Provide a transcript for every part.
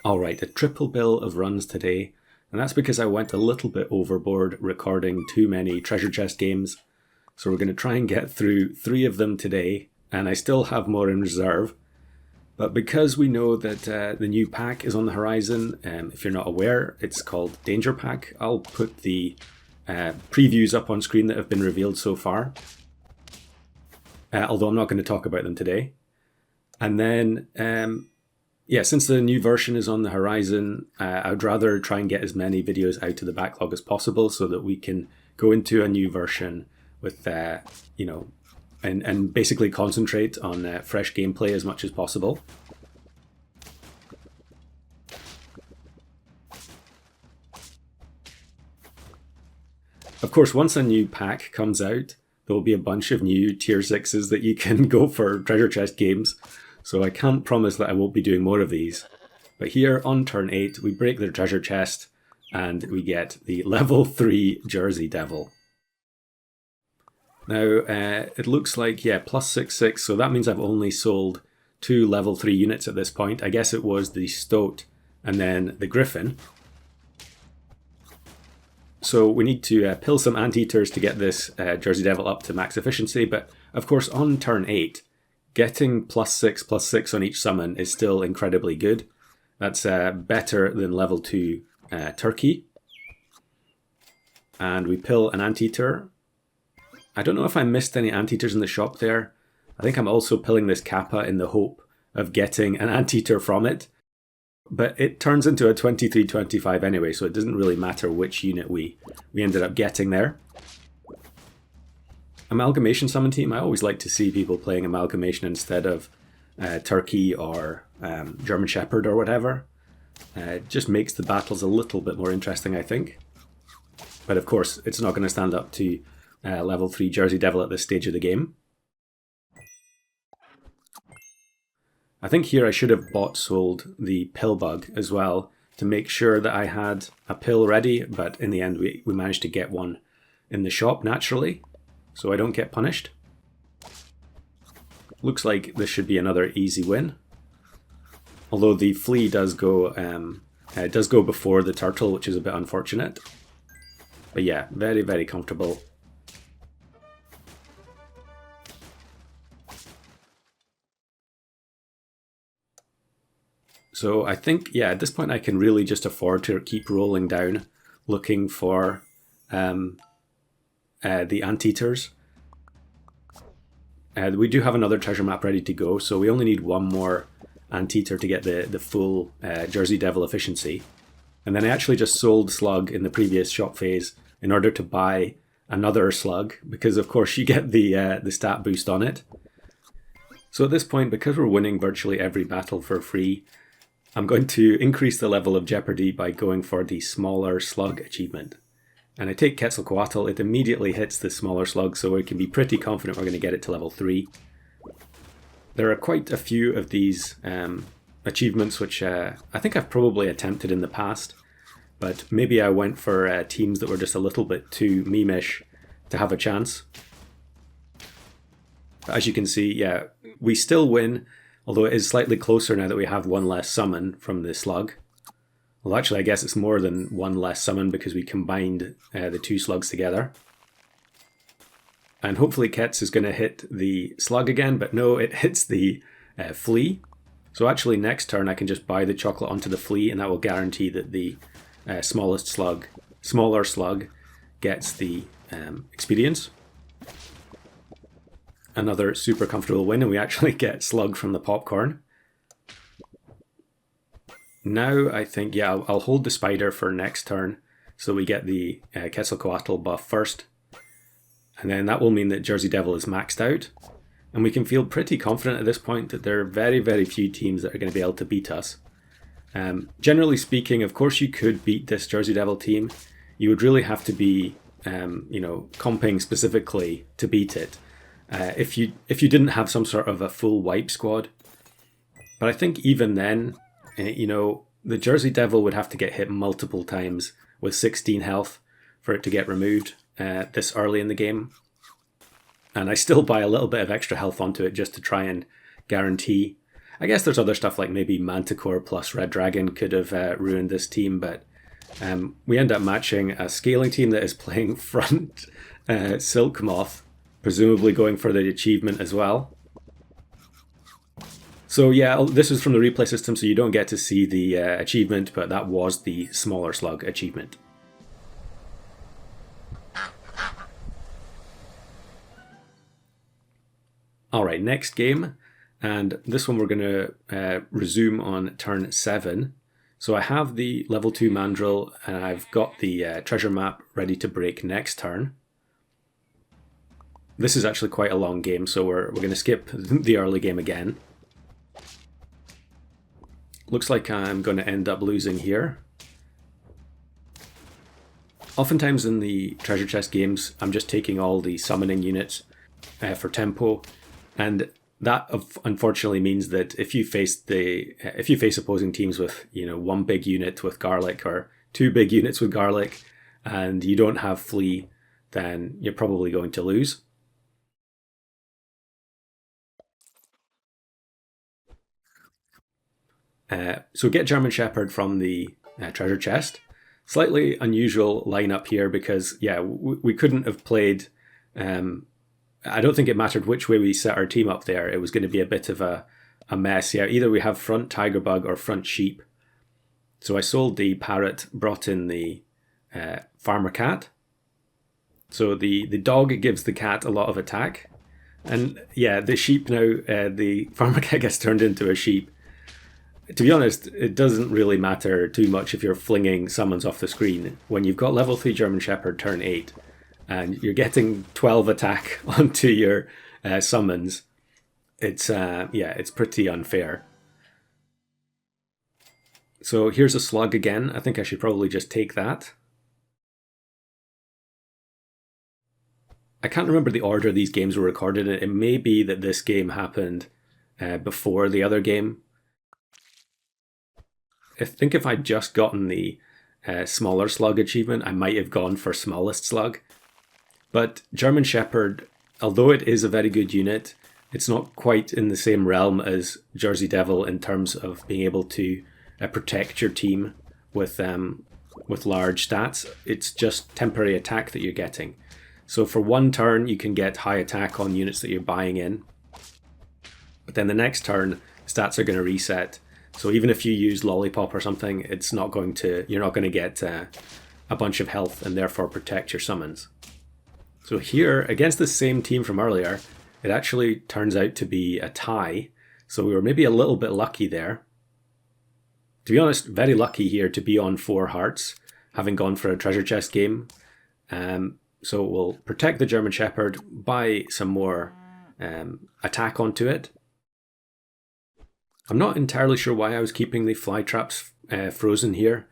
Alright, a triple bill of runs today, and that's because I went a little bit overboard recording too many treasure chest games. So we're going to try and get through 3 of them today, and I still have more in reserve. But because we know that the new pack is on the horizon, if you're not aware, it's called Danger Pack. I'll put the previews up on screen that have been revealed so far, although I'm not going to talk about them today. And then, since the new version is on the horizon, I would rather try and get as many videos out to the backlog as possible so that we can go into a new version with, and basically concentrate on fresh gameplay as much as possible. Of course, once a new pack comes out, there will be a bunch of new tier 6s that you can go for treasure chest games, so I can't promise that I won't be doing more of these. But here on turn 8, we break the treasure chest and we get the level 3 Jersey Devil. Now, it looks like, plus 6/6, so that means I've only sold 2 level 3 units at this point. I guess it was the Stoat and then the Griffin. So we need to pill some anteaters to get this Jersey Devil up to max efficiency, but of course on turn 8, getting +6/+6 on each summon is still incredibly good. That's better than level 2 Turkey. And we pill an anteater. I don't know if I missed any anteaters in the shop there. I think I'm also pilling this Kappa in the hope of getting an anteater from it. But it turns into a 23/25 anyway, so it doesn't really matter which unit we ended up getting there. Amalgamation Summon Team, I always like to see people playing Amalgamation instead of Turkey or German Shepherd or whatever. It just makes the battles a little bit more interesting, I think. But of course, it's not going to stand up to level 3 Jersey Devil at this stage of the game. I think here I should have sold the pill bug as well to make sure that I had a pill ready, but in the end we managed to get one in the shop naturally, so I don't get punished. Looks like this should be another easy win. Although the flea does go before the turtle, which is a bit unfortunate. But yeah, very, very comfortable. So I think, at this point I can really just afford to keep rolling down, looking for the anteaters. We do have another treasure map ready to go, so we only need one more anteater to get the full Jersey Devil efficiency. And then I actually just sold Slug in the previous shop phase in order to buy another Slug, because of course you get the stat boost on it. So at this point, because we're winning virtually every battle for free, I'm going to increase the level of Jeopardy by going for the smaller slug achievement. And I take Quetzalcoatl, it immediately hits the smaller slug, so we can be pretty confident we're going to get it to level 3. There are quite a few of these achievements which I think I've probably attempted in the past, but maybe I went for teams that were just a little bit too meme-ish to have a chance. But as you can see, we still win, although it is slightly closer now that we have one less summon from the slug. Well, actually, I guess it's more than one less summon because we combined the 2 slugs together. And hopefully Ketz is going to hit the slug again, but no, it hits the flea. So actually next turn I can just buy the chocolate onto the flea, and that will guarantee that the smaller slug gets the experience. Another super comfortable win, and we actually get Slug from the popcorn. Now I think, I'll hold the spider for next turn so we get the Quetzalcoatl buff first. And then that will mean that Jersey Devil is maxed out. And we can feel pretty confident at this point that there are very, very few teams that are going to be able to beat us. Generally speaking, of course you could beat this Jersey Devil team. You would really have to be, comping specifically to beat it. If you didn't have some sort of a full wipe squad. But I think even then, the Jersey Devil would have to get hit multiple times with 16 health for it to get removed this early in the game. And I still buy a little bit of extra health onto it just to try and guarantee I guess there's other stuff like maybe Manticore plus Red Dragon could have ruined this team, but we end up matching a scaling team that is playing front Silk Moth, presumably going for the achievement as well. So yeah, this is from the replay system, so you don't get to see the achievement, but that was the smaller slug achievement. Alright, next game, and this one we're going to resume on turn 7. So I have the level 2 Mandrill, and I've got the treasure map ready to break next turn. This is actually quite a long game, so we're going to skip the early game again. Looks like I'm going to end up losing here. Oftentimes in the treasure chest games, I'm just taking all the summoning units for tempo, and that unfortunately means that if you face opposing teams with, you know, one big unit with garlic or two big units with garlic, and you don't have flee, then you're probably going to lose. So get German Shepherd from the treasure chest. Slightly unusual lineup here because, yeah, we couldn't have played... I don't think it mattered which way we set our team up there. It was going to be a bit of a mess. Yeah, either we have front Tiger Bug or front Sheep. So I sold the Parrot, brought in the Farmer Cat. So the dog gives the cat a lot of attack. And yeah, the sheep now, the Farmer Cat gets turned into a sheep. To be honest, it doesn't really matter too much if you're flinging summons off the screen. When you've got level 3 German Shepherd turn 8 and you're getting 12 attack onto your summons, it's pretty unfair. So here's a slug again. I think I should probably just take that. I can't remember the order these games were recorded in. It may be that this game happened before the other game. I think if I'd just gotten the smaller slug achievement, I might have gone for smallest slug. But German Shepherd, although it is a very good unit, it's not quite in the same realm as Jersey Devil in terms of being able to protect your team with large stats. It's just temporary attack that you're getting. So for one turn, you can get high attack on units that you're buying in. But then the next turn, stats are going to reset. So even if you use Lollipop or something, you're not going to get a bunch of health and therefore protect your summons. So here, against the same team from earlier, it actually turns out to be a tie. So we were maybe a little bit lucky there. To be honest, very lucky here to be on 4 hearts, having gone for a treasure chest game. So we'll protect the German Shepherd, buy some more attack onto it. I'm not entirely sure why I was keeping the fly traps frozen here.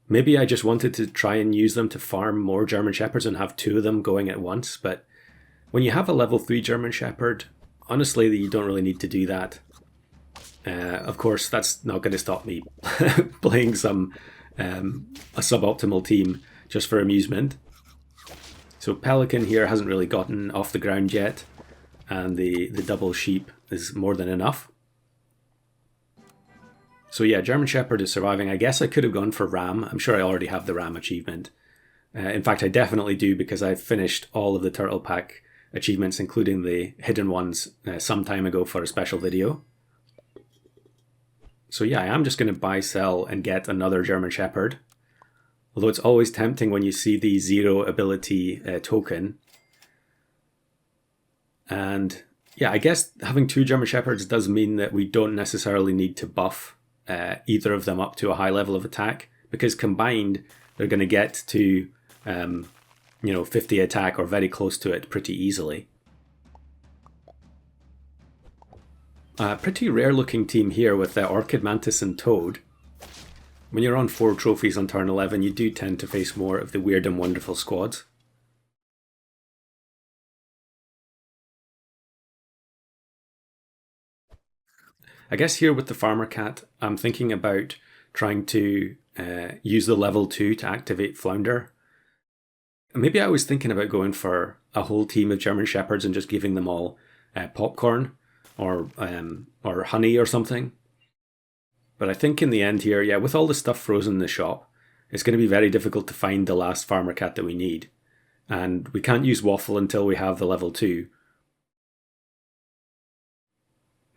Maybe I just wanted to try and use them to farm more German Shepherds and have 2 of them going at once, but when you have a level 3 German Shepherd, honestly, you don't really need to do that. Of course, that's not going to stop me playing a suboptimal team just for amusement. So Pelican here hasn't really gotten off the ground yet, and the double sheep is more than enough. So yeah, German Shepherd is surviving. I guess I could have gone for Ram. I'm sure I already have the Ram achievement. In fact, I definitely do because I've finished all of the Turtle Pack achievements, including the hidden ones, some time ago for a special video. So yeah, I am just going to buy, sell, and get another German Shepherd. Although it's always tempting when you see the 0 ability token. And yeah, I guess having 2 German Shepherds does mean that we don't necessarily need to buff either of them up to a high level of attack, because combined they're going to get to 50 attack or very close to it pretty easily. A pretty rare looking team here with Orchid, Mantis and Toad. When you're on 4 trophies on turn 11, you do tend to face more of the weird and wonderful squads. I guess here with the Farmer Cat, I'm thinking about trying to use the level 2 to activate Flounder. Maybe I was thinking about going for a whole team of German Shepherds and just giving them all popcorn, or honey or something. But I think in the end here, yeah, with all the stuff frozen in the shop, it's going to be very difficult to find the last farmer cat that we need. And we can't use waffle until we have the level 2.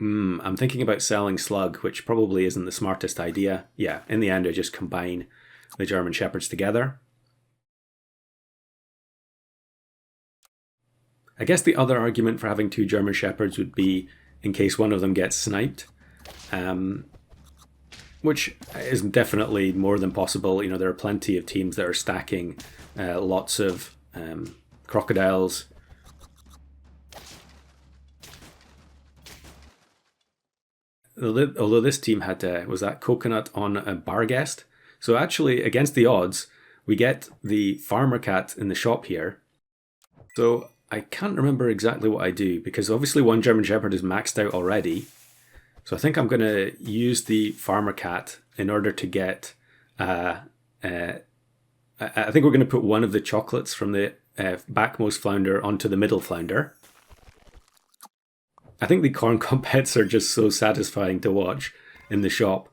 I'm thinking about selling slug, which probably isn't the smartest idea. Yeah, in the end I just combine the German Shepherds together. I guess the other argument for having 2 German Shepherds would be in case one of them gets sniped, which is definitely more than possible. You know, there are plenty of teams that are stacking lots of crocodiles. Although this team had, was that coconut on a Barghest? So actually, against the odds, we get the farmer cat in the shop here. So I can't remember exactly what I do, because obviously one German Shepherd is maxed out already. So I think I'm going to use the farmer cat in order to get... I think we're going to put one of the chocolates from the backmost flounder onto the middle flounder. I think the corn cob pets are just so satisfying to watch in the shop.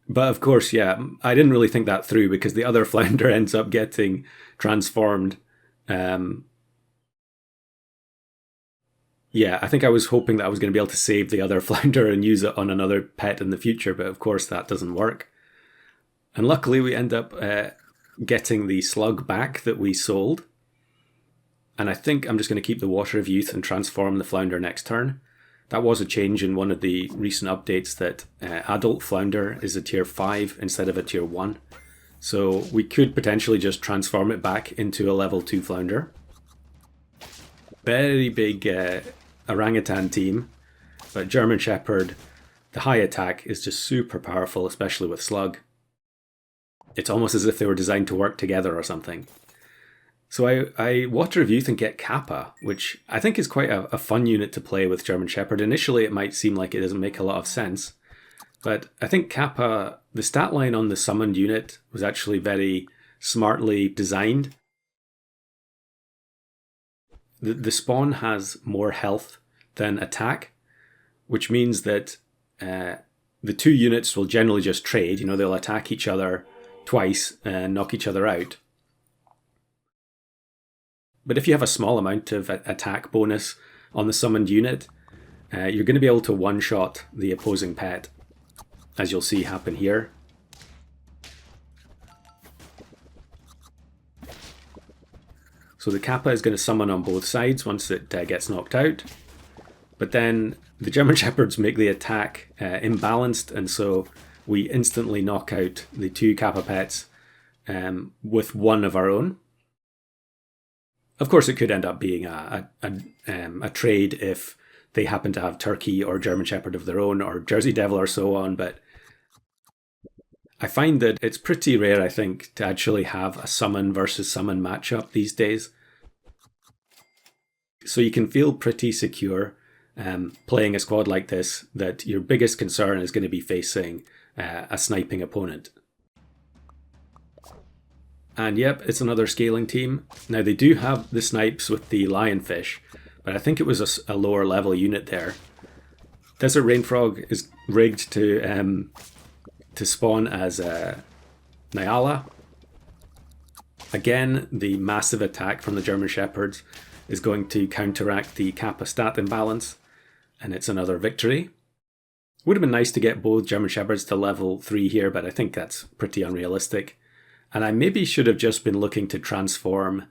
But of course, yeah, I didn't really think that through, because the other flounder ends up getting transformed. Yeah, I think I was hoping that I was going to be able to save the other flounder and use it on another pet in the future, but of course that doesn't work. And luckily we end up getting the slug back that we sold. And I think I'm just going to keep the Water of Youth and transform the flounder next turn. That was a change in one of the recent updates, that adult flounder is a tier 5 instead of a tier 1. So we could potentially just transform it back into a level 2 flounder. Very big orangutan team, but German Shepherd, the high attack is just super powerful, especially with slug. It's almost as if they were designed to work together or something. So I Water of Youth and get Kappa, which I think is quite a fun unit to play with German Shepherd. Initially it might seem like it doesn't make a lot of sense, but I think Kappa, the stat line on the summoned unit was actually very smartly designed. The spawn has more health than attack, which means that the 2 units will generally just trade. You know, they'll attack each other twice and knock each other out. But if you have a small amount of attack bonus on the summoned unit, you're going to be able to one-shot the opposing pet, as you'll see happen here. So the Kappa is going to summon on both sides once it gets knocked out. But then the German Shepherds make the attack imbalanced, and so we instantly knock out the 2 Kappa pets with one of our own. Of course, it could end up being a trade if they happen to have Turkey or German Shepherd of their own, or Jersey Devil or so on, but I find that it's pretty rare, I think, to actually have a summon versus summon matchup these days. So you can feel pretty secure playing a squad like this, that your biggest concern is going to be facing a sniping opponent. And yep, it's another scaling team. Now they do have the snipes with the lionfish, but I think it was a lower level unit there. Desert Rainfrog is rigged to spawn as Nyala. Again, the massive attack from the German Shepherds is going to counteract the Kappa stat imbalance, and it's another victory. Would have been nice to get both German Shepherds to level 3 here, but I think that's pretty unrealistic. And I maybe should have just been looking to transform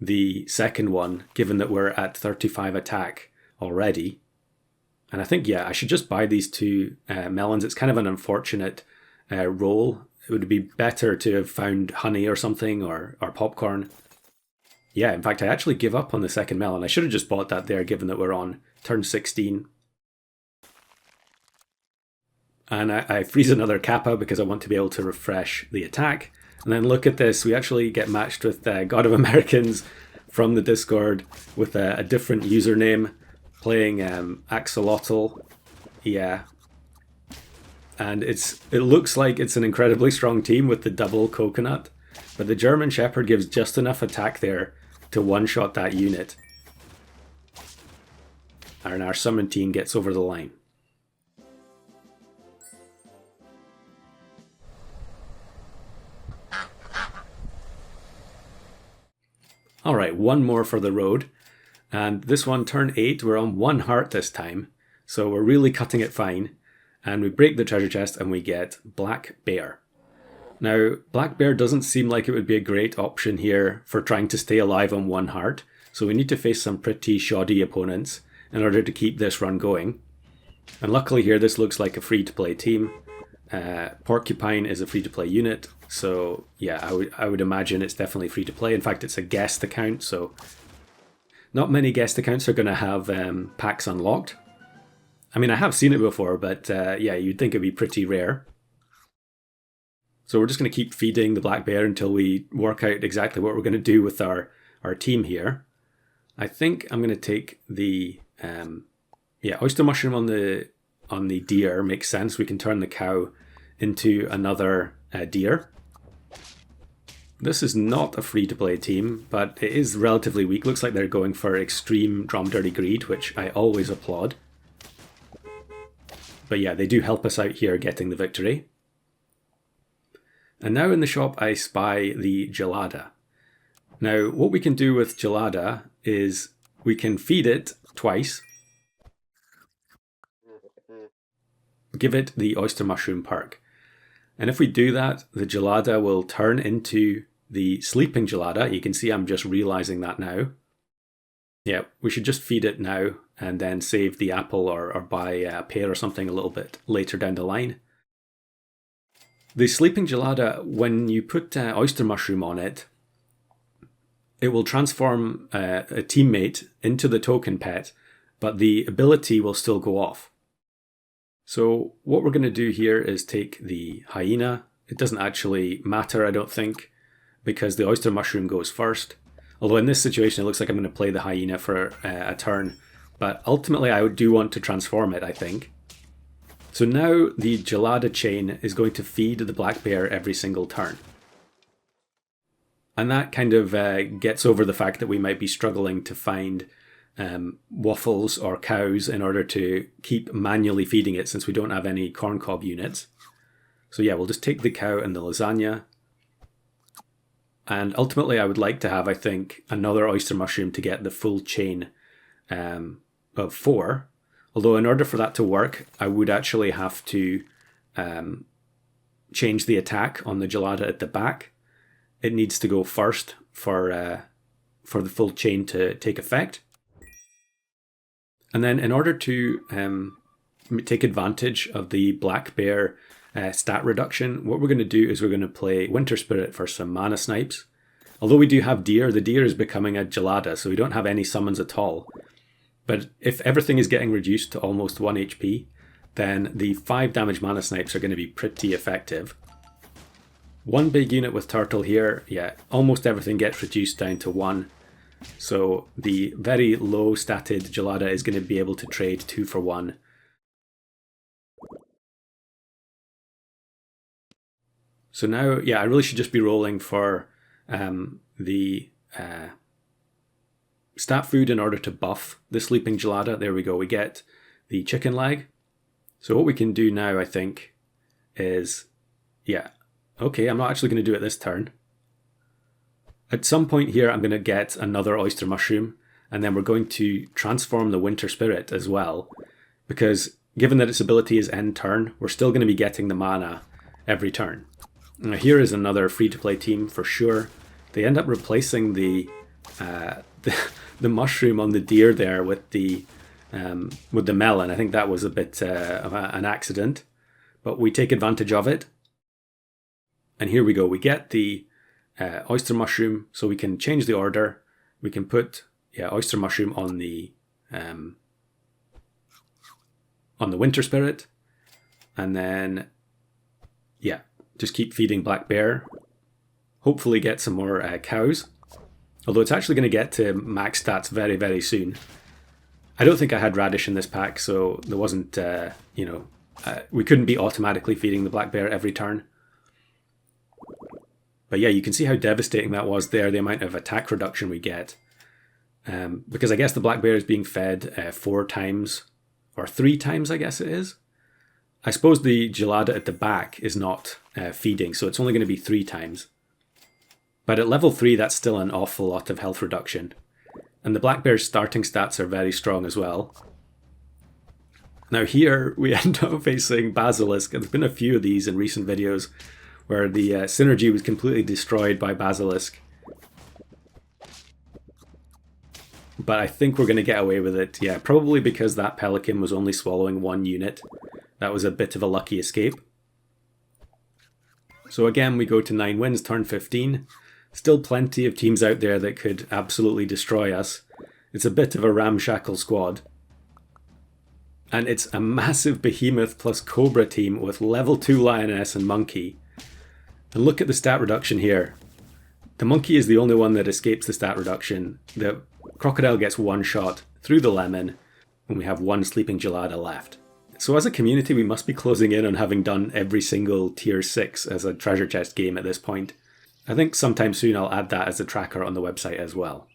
the second one, given that we're at 35 attack already. And I think, yeah, I should just buy these 2 melons. It's kind of an unfortunate roll. It would be better to have found honey or something, or popcorn. Yeah, in fact, I actually give up on the second melon. I should have just bought that there, given that we're on turn 16. And I freeze another Kappa because I want to be able to refresh the attack. And then look at this, we actually get matched with God of Americans from the Discord with a different username, playing Axolotl. Yeah. And it looks like it's an incredibly strong team with the double coconut, but the German Shepherd gives just enough attack there to one-shot that unit. and our summon team gets over the line. Alright, one more for the road. And this one, turn 8, we're on 1 heart this time. So we're really cutting it fine. And we break the treasure chest and we get Black Bear. Now, Black Bear doesn't seem like it would be a great option here for trying to stay alive on 1 heart. So we need to face some pretty shoddy opponents in order to keep this run going. And luckily here, this looks like a free-to-play team. Porcupine is a free-to-play unit. So yeah, I would imagine it's definitely free-to-play. In fact, it's a guest account, so not many guest accounts are going to have packs unlocked. I mean, I have seen it before, but yeah, you'd think it'd be pretty rare. So we're just going to keep feeding the Black Bear until we work out exactly what we're going to do with our team here. I think I'm going to take the oyster mushroom on the deer makes sense. We can turn the cow into another deer. This is not a free-to-play team, but it is relatively weak. Looks like they're going for extreme Dromedary Greed, which I always applaud. But yeah, they do help us out here getting the victory. And now in the shop I spy the Gelada. Now what we can do with Gelada is we can feed it twice. Give it the oyster mushroom perk. And if we do that, the Gelada will turn into the sleeping Gelada. You can see I'm just realizing that now. Yeah, we should just feed it now and then save the apple or buy a pear or something a little bit later down the line. The sleeping Gelada, when you put oyster mushroom on it, it will transform a teammate into the token pet, but the ability will still go off. So what we're going to do here is take the hyena. It doesn't actually matter, I don't think, because the oyster mushroom goes first. Although in this situation it looks like I'm going to play the hyena for a turn, but ultimately I do want to transform it, I think. So now the Gelada chain is going to feed the Black Bear every single turn. And that kind of gets over the fact that we might be struggling to find waffles or cows in order to keep manually feeding it since we don't have any corncob units. So yeah, we'll just take the cow and the lasagna. And ultimately I would like to have, I think, another oyster mushroom to get the full chain of 4. Although in order for that to work, I would actually have to change the attack on the Gelada at the back. It needs to go first for the full chain to take effect. And then in order to take advantage of the Black Bear stat reduction, what we're going to do is we're going to play Winter Spirit for some mana snipes. Although we do have deer, the deer is becoming a Gelada, so we don't have any summons at all. But if everything is getting reduced to almost 1 HP, then the 5 damage mana snipes are going to be pretty effective. One big unit with turtle here, yeah, almost everything gets reduced down to 1. So the very low statted Gelada is going to be able to trade 2 for 1. So now, yeah, I really should just be rolling for the stat food in order to buff the sleeping Gelada. There we go, we get the chicken leg. So what we can do now, I think, is, yeah, okay, I'm not actually going to do it this turn. At some point here, I'm going to get another oyster mushroom, and then we're going to transform the Winter Spirit as well, because given that its ability is end turn, we're still going to be getting the mana every turn. Now here is another free-to-play team for sure. They end up replacing the mushroom on the deer there with the melon. I think that was a bit of an accident, but we take advantage of it. And here we go. We get the oyster mushroom, so we can change the order. We can put oyster mushroom on the Winter Spirit, and then just keep feeding Black Bear. Hopefully get some more cows. Although it's actually going to get to max stats very, very soon. I don't think I had radish in this pack, so there wasn't, we couldn't be automatically feeding the Black Bear every turn. But yeah, you can see how devastating that was there, the amount of attack reduction we get. because I guess the black bear is being fed 4 times, or 3 times I guess it is. I suppose the gelada at the back is not feeding, so it's only going to be 3 times. But at level 3, that's still an awful lot of health reduction. And the black bear's starting stats are very strong as well. Now here we end up facing Basilisk. There's been a few of these in recent videos where the synergy was completely destroyed by Basilisk. But I think we're going to get away with it. Yeah, probably because that Pelican was only swallowing 1 unit. That was a bit of a lucky escape. So again, we go to 9 wins, turn 15. Still plenty of teams out there that could absolutely destroy us. It's a bit of a ramshackle squad. And it's a massive Behemoth plus Cobra team with level 2 Lioness and Monkey. And look at the stat reduction here. The Monkey is the only one that escapes the stat reduction. The Crocodile gets 1 shot through the lemon, and we have 1 Sleeping Gelada left. So as a community, we must be closing in on having done every single tier 6 as a treasure chest game at this point. I think sometime soon I'll add that as a tracker on the website as well.